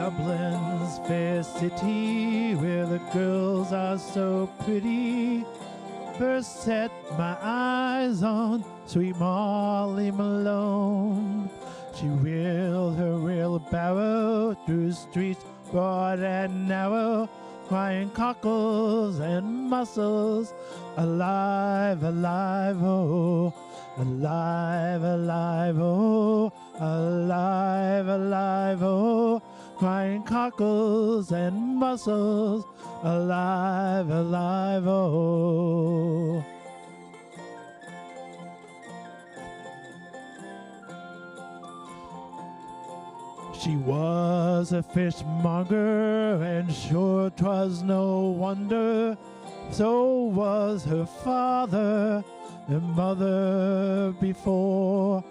Dublin's fair city, where the girls are so pretty, first set my eyes on sweet Molly Malone. She wheeled her wheelbarrow through streets broad and narrow, crying cockles and mussels, alive, alive, oh, alive, alive, oh, alive, alive, oh, crying cockles and mussels, alive, alive, oh. She was a fishmonger, and sure 'twas no wonder, so was her father and mother before.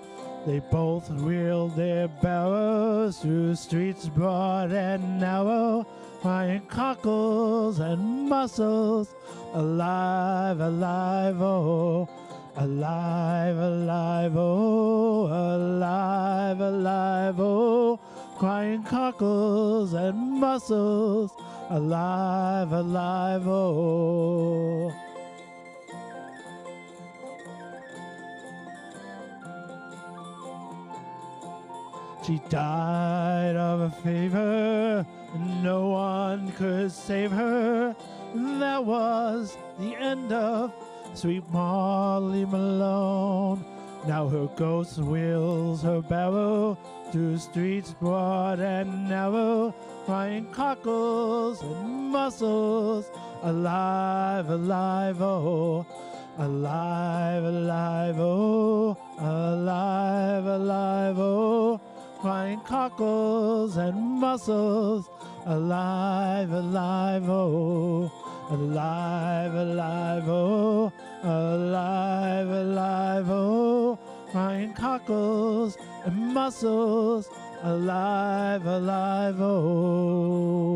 They both wheeled their barrows through streets broad and narrow, crying cockles and mussels, alive, alive, oh, alive, alive, oh, alive, alive, oh, crying cockles and mussels, alive, alive, oh. She died of a fever, no one could save her. That was the end of sweet Molly Malone. Now her ghost wheels her barrow through streets broad and narrow, crying cockles and mussels, alive, alive, oh, alive, alive, oh, alive, alive, oh, crying cockles and mussels, alive, alive, oh, alive, alive, oh, alive, alive, oh, crying cockles and mussels, alive, alive, oh.